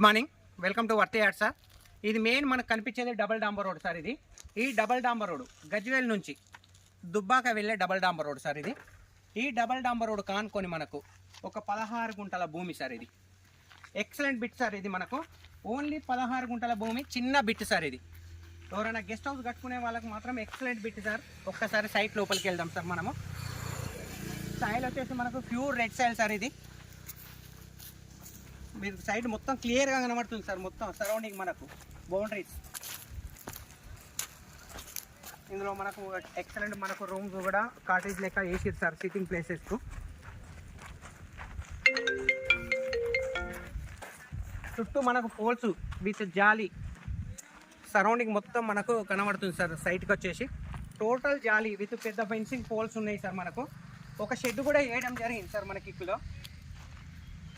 Morning, welcome to worthy ad sir. ఇది main మనకు కనిపించేది డబల్ డాంబర్ రోడ్ సార్. ఈ డబల్ డాంబర్ రోడ్ గజ్వేల్ నుంచి దుబ్బాక వెళ్ళే డబల్ డాంబర్ రోడ్ సార్. ఈ డబల్ డాంబర్ రోడ్ కానుకొని మనకు ఒక 16 గుంటల భూమి సార్. ఇది ఎక్సలెంట్ బిట్ సార్. ఇది మనకు ఓన్లీ 16 గుంటల భూమి, చిన్న బిట్ సార్. ఇది ఎవరైనా గెస్ట్ హౌస్ కట్టుకునే వాళ్ళకి మాత్రం ఎక్సలెంట్ బిట్ సార్. ఒక్కసారి సైట్ లోపలికి వెళ్దాం సార్. మనము సాయిల్ వచ్చేసి మనకు ప్యూర్ రెడ్ సాయిల్ సార్. ఇది మీరు సైడ్ మొత్తం క్లియర్గా కనబడుతుంది సార్. మొత్తం సరౌండింగ్ మనకు బౌండరీస్. ఇందులో మనకు ఎక్సలెంట్ మనకు రూమ్స్ కూడా కాటేజ్ లెక్క వేసిరు సార్, సిట్టింగ్ ప్లేసెస్. చుట్టూ మనకు పోల్స్ విత్ జాలీ సరౌండింగ్ మొత్తం మనకు కనబడుతుంది సార్. సైట్కి వచ్చేసి టోటల్ జాలీ విత్ పెద్ద ఫెన్సింగ్ పోల్స్ ఉన్నాయి సార్. మనకు ఒక షెడ్ కూడా వేయడం జరిగింది సార్.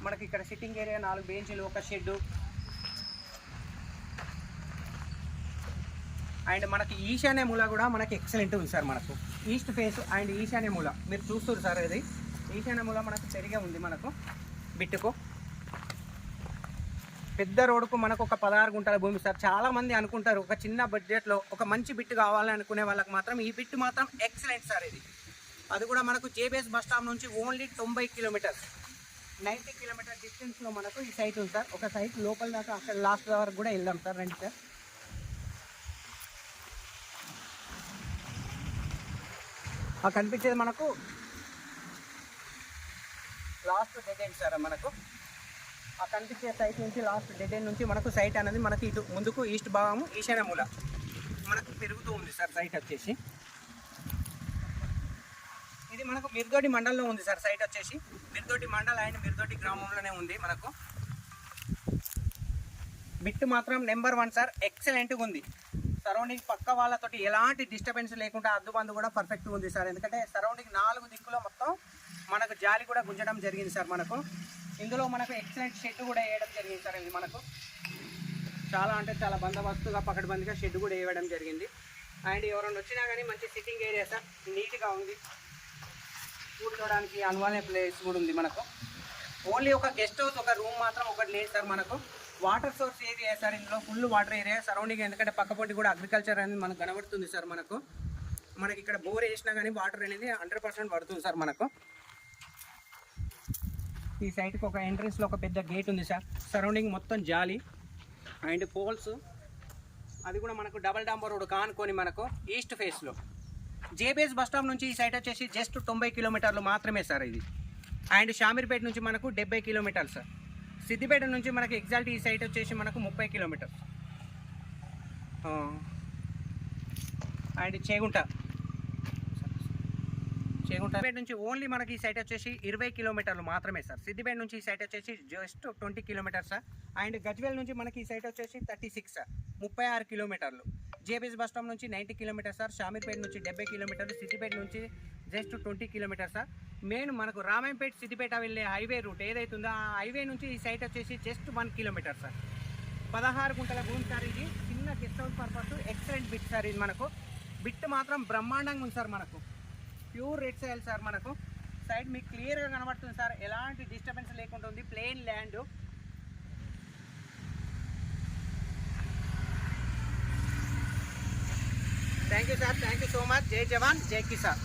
మనకి ఇక్కడ సిట్టింగ్ ఏరియా, 4 బెంచీలు, ఒక షెడ్. అండ్ మనకి ఈశాన్య మూల కూడా మనకి ఎక్సలెంట్ ఉంది సార్. మనకు ఈస్ట్ ఫేస్ అండ్ ఈశాన్య మూల మీరు చూస్తారు సార్. ఇది ఈశాన్య మూల మనకు సరిగా ఉంది. మనకు బిట్టుకు పెద్ద రోడ్డుకు మనకు ఒక 16 గుంటల భూమి సార్. చాలామంది అనుకుంటారు ఒక చిన్న బడ్జెట్లో ఒక మంచి బిట్టు కావాలని అనుకునే వాళ్ళకి మాత్రం ఈ బిట్టు మాత్రం ఎక్సలెంట్ సార్. ఇది అది కూడా మనకు జేబీఎస్ బస్ స్టాప్ నుంచి ఓన్లీ 90 కిలోమీటర్స్, 90 కిలోమీటర్ డిస్టెన్స్లో మనకు ఈ సైట్ ఉంది సార్. ఒక సైట్ లోపల దాకా అక్కడ లాస్ట్ వరకు కూడా వెళ్దాం సార్. రండి సార్. కనిపించేది మనకు లాస్ట్ డెడ్ ఎండ్ సార్. మనకు కనిపించే సైట్ నుంచి లాస్ట్ డెడ్ ఎండ్ నుంచి మనకు సైట్ అనేది మనకి ఇటు ముందుకు ఈస్ట్ భాగము ఈశాన్య మూల మనకు పెరుగుతూ ఉంది సార్. సైట్ వచ్చేసి ఇది మనకు మిర్దోటి మండలంలో ఉంది సార్. సైట్ వచ్చేసి మిర్దోటి మండల్ అండ్ మిర్దోటి గ్రామంలోనే ఉంది. మనకు బిట్ మాత్రం నెంబర్ 1 సార్. ఎక్సలెంట్గా ఉంది. సరౌండింగ్ పక్క వాళ్ళతోటి ఎలాంటి డిస్టర్బెన్స్ లేకుండా అద్దుబందు కూడా పర్ఫెక్ట్గా ఉంది సార్. ఎందుకంటే సరౌండింగ్ 4 దిక్కులో మొత్తం మనకు జాలి కూడా గుంజడం జరిగింది సార్. మనకు ఇందులో మనకు ఎక్సలెంట్ షెడ్ కూడా వేయడం జరిగింది సార్. ఇది మనకు చాలా అంటే చాలా బందోబస్తుగా పకడ్బందీగా షెడ్ కూడా వేయడం జరిగింది. అండ్ ఎవరైనా వచ్చినా కానీ మంచి సిట్టింగ్ ఏరియా సార్. నీట్గా ఉంది. కూర్చోడానికి అనువైన ప్లేస్ కూడా ఉంది. మనకు ఓన్లీ ఒక గెస్ట్ హౌస్, ఒక రూమ్ మాత్రం ఒకటి లేదు సార్. మనకు వాటర్ సోర్స్ ఏరియా సార్. ఇందులో ఫుల్ వాటర్ ఏరియా సరౌండింగ్. ఎందుకంటే పక్కపొంటి కూడా అగ్రికల్చర్ అనేది మనకు కనబడుతుంది సార్. మనకి ఇక్కడ బోర్ వేసినా కానీ వాటర్ అనేది 100% పడుతుంది సార్. మనకు ఈ సైట్కి ఒక ఎంట్రన్స్లో ఒక పెద్ద గేట్ ఉంది సార్. సరౌండింగ్ మొత్తం జాలి అండ్ పోల్స్. అది కూడా మనకు డబల్ డాంబర్ రోడ్ కానుకొని మనకు ఈస్ట్ ఫేస్లో జేబీఎస్ బస్ స్టాప్ నుంచి ఈ సైట్ వచ్చేసి జస్ట్ 90 కిలోమీటర్లు మాత్రమే సార్. ఇది అండ్ షామీర్పేట నుంచి మనకు 70 కిలోమీటర్లు సార్. సిద్దిపేట నుంచి మనకి ఎగ్జాక్ట్ ఈ సైట్ వచ్చేసి మనకు 30 కిలోమీటర్స్. అండ్ చేగుంట నుంచి ఓన్లీ మనకి ఈ సైట్ వచ్చేసి 20 కిలోమీటర్లు మాత్రమే సార్. సిద్దిపేట నుంచి ఈ సైట్ వచ్చేసి just 20 kilometres sir. And Gajwel నుంచి మనకి ఈ సైట్ వచ్చేసి 36 సార్, 36 కిలోమీటర్లు. జేబీఎస్ బస్ స్టాప్ నుంచి 90 కిలోమీటర్స్ సార్. షామీర్పేట నుంచి 70 కిలోమీటర్లు. సిద్దిపేట నుంచి జస్ట్ 20 కిలోమీటర్స్ సార్. మెయిన్ మనకు రామాయంపేట సిద్దిపేట వెళ్ళే హైవే రూట్ ఏదైతుందో ఆ హైవే నుంచి ఈ సైట్ వచ్చేసి జస్ట్ 1 కిలోమీటర్ సార్. 16 గుంటల భూమి సార్. ఇది చిన్న guest house purpose excellent bit sir. ఇది మనకు బిట్ మాత్రం బ్రహ్మాండంగా ఉంది సార్. మనకు ప్యూర్ రెడ్ సాయిల్ సార్. మనకు సైడ్ మీకు క్లియర్గా కనబడుతుంది సార్. ఎలాంటి డిస్టర్బెన్స్ లేకుండా ఉంది. Plain land. Thank you sir. Thank you so much. జై జవాన్ జై కిసాన్.